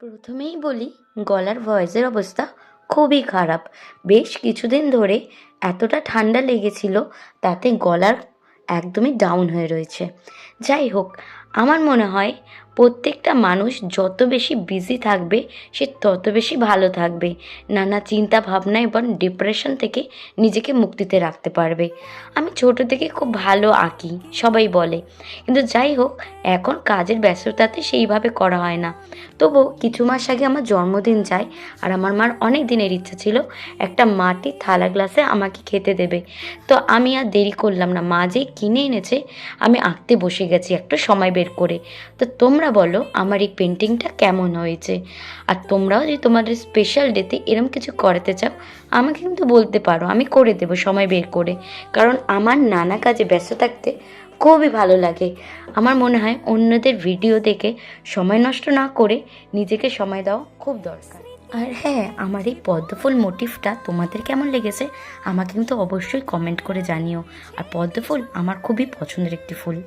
প্রথমেই বলি, গলার ভয়েসের অবস্থা খুবই খারাপ। বেশ কিছুদিন ধরে এতটা ঠান্ডা লেগেছিল, তাতে গলার একদমই ডাউন হয়ে রয়েছে। যাই হোক, আমার মনে হয় প্রত্যেকটা মানুষ যত বেশি বিজি থাকবে সে তত বেশি ভালো থাকবে, নানা চিন্তা ভাবনা এবং ডিপ্রেশন থেকে নিজেকে মুক্তিতে রাখতে পারবে। আমি ছোটো থেকে খুব ভালো আঁকি, সবাই বলে, কিন্তু যাই হোক, এখন কাজের ব্যস্ততাতে সেইভাবে করা হয় না। তবুও কিছু মাস আগে আমার জন্মদিন যায়, আর আমার মার অনেক দিনের ইচ্ছা ছিল একটা মাটির থালা গ্লাসে আমাকে খেতে দেবে। তো আমি আর দেরি করলাম না, মা যেই কিনে এনেছে আমি আঁকতে বসে গেছি একটু সময় বের করে। তো তোমরা বলো আমার এই পেন্টিংটা কেমন হয়েছে, আর তোমরাও যদি তোমাদের স্পেশাল ডেতে এরম কিছু করাতে চাও আমাকে কিন্তু বলতে পারো, আমি করে দেবো সময় বের করে। কারণ আমার নানা কাজে ব্যস্ত থাকতে খুবই ভালো লাগে। আমার মনে হয় অন্যদের ভিডিও দেখে সময় নষ্ট না করে নিজেকে সময় দেওয়া খুব দরকার। আর হ্যাঁ, আমার এই পদ্মফুল মোটিভটা তোমাদের কেমন লেগেছে আমাকে কিন্তু অবশ্যই কমেন্ট করে জানিও। আর পদ্মফুল আমার খুবই পছন্দের একটি ফুল।